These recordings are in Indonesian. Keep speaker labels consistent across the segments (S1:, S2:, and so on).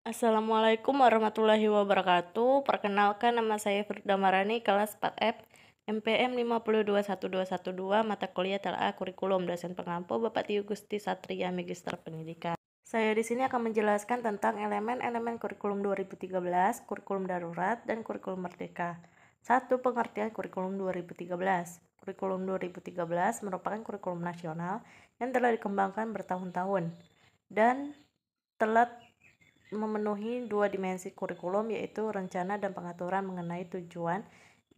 S1: Assalamualaikum warahmatullahi wabarakatuh. Perkenalkan, nama saya Firda Marani, kelas 4F, MPM 5021212, mata kuliah TLA Kurikulum, dosen pengampu Bapak Tio Gusti Satria, Magister Pendidikan. Saya di sini akan menjelaskan tentang elemen-elemen kurikulum 2013, kurikulum darurat, dan kurikulum merdeka. 1. Pengertian kurikulum 2013. Kurikulum 2013 merupakan kurikulum nasional yang telah dikembangkan bertahun-tahun dan telah memenuhi dua dimensi kurikulum, yaitu rencana dan pengaturan mengenai tujuan,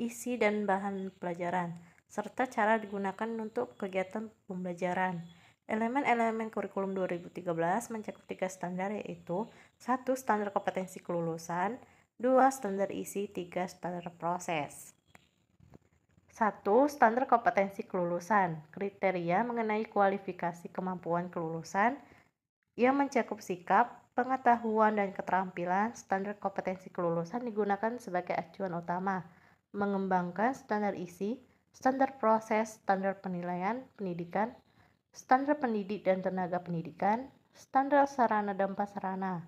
S1: isi, dan bahan pelajaran, serta cara digunakan untuk kegiatan pembelajaran. Elemen-elemen kurikulum 2013 mencakup 3 standar, yaitu 1. Standar kompetensi kelulusan, 2. Standar isi, 3. Standar proses. 1. Standar kompetensi kelulusan. Kriteria mengenai kualifikasi kemampuan kelulusan yang mencakup sikap, pengetahuan, dan keterampilan. Standar kompetensi kelulusan digunakan sebagai acuan utama mengembangkan standar isi, standar proses, standar penilaian pendidikan, standar pendidik dan tenaga pendidikan, standar sarana dan prasarana.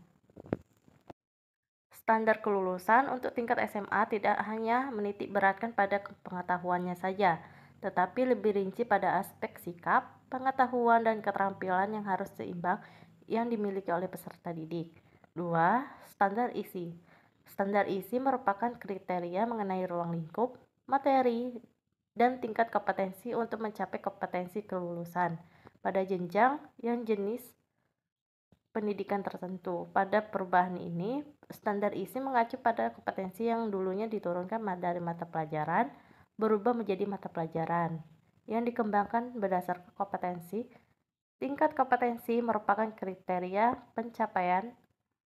S1: Standar kelulusan untuk tingkat SMA tidak hanya menitik beratkan pada pengetahuannya saja, tetapi lebih rinci pada aspek sikap, pengetahuan, dan keterampilan yang harus seimbang yang dimiliki oleh peserta didik. 2. Standar isi. Standar isi merupakan kriteria mengenai ruang lingkup, materi, dan tingkat kompetensi untuk mencapai kompetensi kelulusan pada jenjang yang jenis pendidikan tertentu. Pada perubahan ini, standar isi mengacu pada kompetensi yang dulunya diturunkan dari mata pelajaran berubah menjadi mata pelajaran yang dikembangkan berdasarkan kompetensi. Tingkat kompetensi merupakan kriteria pencapaian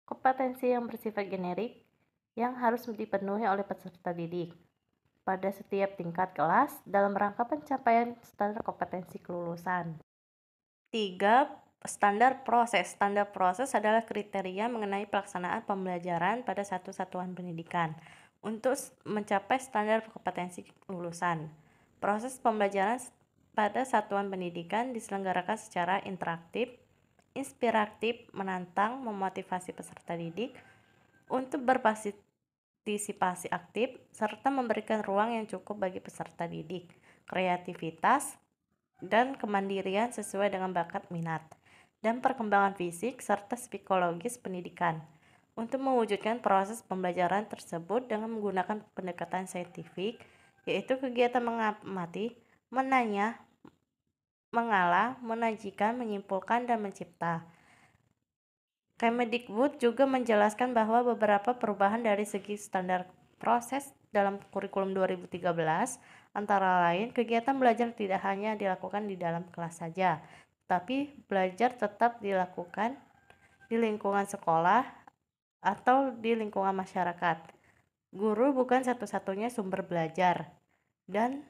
S1: kompetensi yang bersifat generik yang harus dipenuhi oleh peserta didik pada setiap tingkat kelas dalam rangka pencapaian standar kompetensi kelulusan. 3. Standar proses. Standar proses adalah kriteria mengenai pelaksanaan pembelajaran pada satu satuan pendidikan untuk mencapai standar kompetensi lulusan. Proses pembelajaran pada satuan pendidikan diselenggarakan secara interaktif, inspiratif, menantang, memotivasi peserta didik untuk berpartisipasi aktif, serta memberikan ruang yang cukup bagi peserta didik, kreativitas, dan kemandirian sesuai dengan bakat minat, dan perkembangan fisik serta psikologis pendidikan. Untuk mewujudkan proses pembelajaran tersebut dengan menggunakan pendekatan saintifik, yaitu kegiatan mengamati, menanya, mengalah, menyajikan, menyimpulkan, dan mencipta. Kemendikbud juga menjelaskan bahwa beberapa perubahan dari segi standar proses dalam kurikulum 2013, antara lain kegiatan belajar tidak hanya dilakukan di dalam kelas saja, tapi belajar tetap dilakukan di lingkungan sekolah atau di lingkungan masyarakat. Guru bukan satu-satunya sumber belajar, dan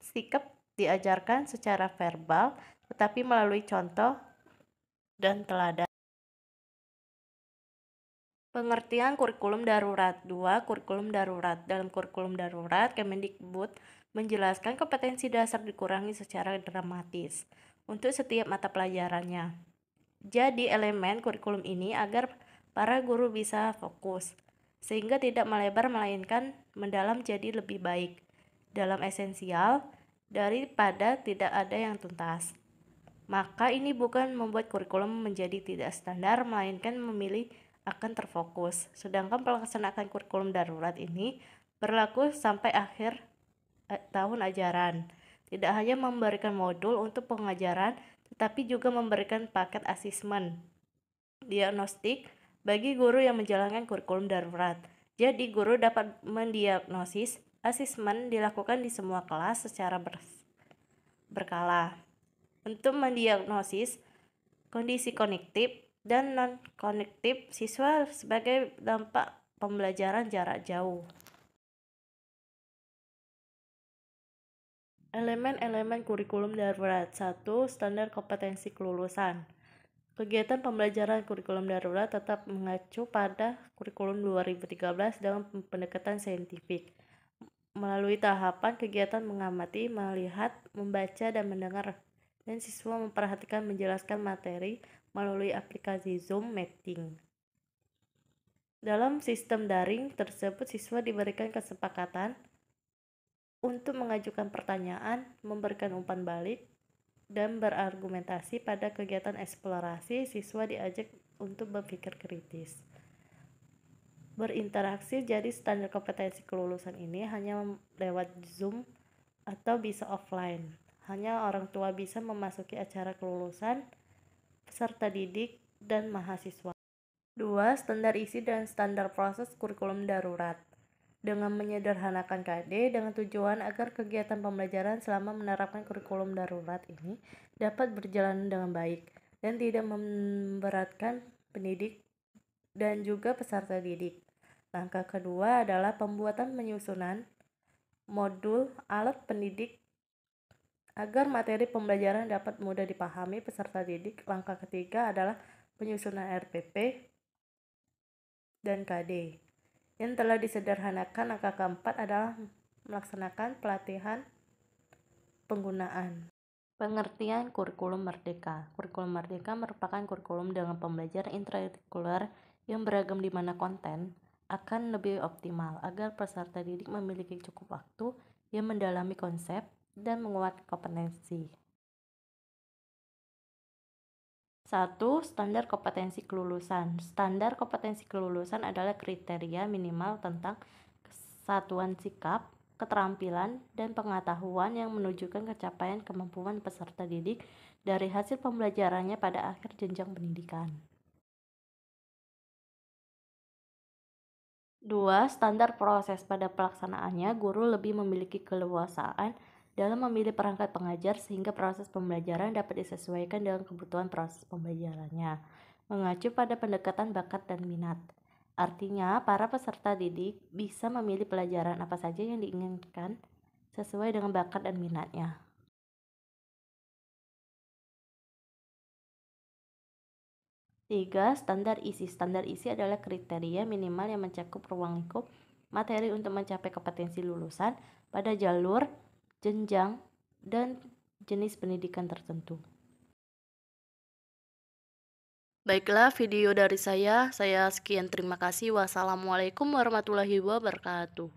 S1: sikap diajarkan secara verbal, tetapi melalui contoh dan teladan. Pengertian kurikulum darurat. 2. Kurikulum darurat. Dalam kurikulum darurat, Kemendikbud menjelaskan kompetensi dasar dikurangi secara dramatis untuk setiap mata pelajarannya. Jadi elemen kurikulum ini agar para guru bisa fokus, sehingga tidak melebar melainkan mendalam jadi lebih baik, dalam esensial, daripada tidak ada yang tuntas. Maka ini bukan membuat kurikulum menjadi tidak standar, melainkan memilih akan terfokus. Sedangkan pelaksanaan kurikulum darurat ini berlaku sampai akhir tahun ajaran. Tidak hanya memberikan modul untuk pengajaran, tetapi juga memberikan paket asesmen diagnostik bagi guru yang menjalankan kurikulum darurat. Jadi guru dapat mendiagnosis. Asesmen dilakukan di semua kelas secara berkala untuk mendiagnosis kondisi kognitif dan non-kognitif siswa sebagai dampak pembelajaran jarak jauh. Elemen-elemen kurikulum darurat. 1. Standar kompetensi kelulusan. Kegiatan pembelajaran kurikulum darurat tetap mengacu pada kurikulum 2013 dengan pendekatan saintifik. Melalui tahapan kegiatan mengamati, melihat, membaca, dan mendengar, dan siswa memperhatikan menjelaskan materi melalui aplikasi Zoom Meeting. Dalam sistem daring tersebut, siswa diberikan kesepakatan untuk mengajukan pertanyaan, memberikan umpan balik, dan berargumentasi. Pada kegiatan eksplorasi, siswa diajak untuk berpikir kritis, berinteraksi. Jadi standar kompetensi kelulusan ini hanya lewat Zoom atau bisa offline. Hanya orang tua bisa memasuki acara kelulusan, peserta didik, dan mahasiswa. 2. Standar isi dan standar proses kurikulum darurat. Dengan menyederhanakan KD dengan tujuan agar kegiatan pembelajaran selama menerapkan kurikulum darurat ini dapat berjalan dengan baik dan tidak memberatkan pendidik dan juga peserta didik. Langkah kedua adalah pembuatan penyusunan modul alat pendidik agar materi pembelajaran dapat mudah dipahami peserta didik. Langkah ketiga adalah penyusunan RPP dan KD yang telah disederhanakan. Langkah keempat adalah melaksanakan pelatihan penggunaan. Pengertian kurikulum merdeka. Kurikulum merdeka merupakan kurikulum dengan pembelajaran intrakurikuler yang beragam di mana konten akan lebih optimal agar peserta didik memiliki cukup waktu yang mendalami konsep dan menguatkan kompetensi. 1. Standar kompetensi kelulusan. Standar kompetensi kelulusan adalah kriteria minimal tentang kesatuan sikap, keterampilan, dan pengetahuan yang menunjukkan capaian kemampuan peserta didik dari hasil pembelajarannya pada akhir jenjang pendidikan. 2. Standar proses. Pada pelaksanaannya, guru lebih memiliki keleluasaan dalam memilih perangkat pengajar sehingga proses pembelajaran dapat disesuaikan dengan kebutuhan proses pembelajarannya, mengacu pada pendekatan bakat dan minat. Artinya, para peserta didik bisa memilih pelajaran apa saja yang diinginkan sesuai dengan bakat dan minatnya. 3. Standar isi. Standar isi adalah kriteria minimal yang mencakup ruang lingkup materi untuk mencapai kompetensi lulusan pada jalur, jenjang, dan jenis pendidikan tertentu. Baiklah, video dari saya sekian. Terima kasih. Wassalamualaikum warahmatullahi wabarakatuh.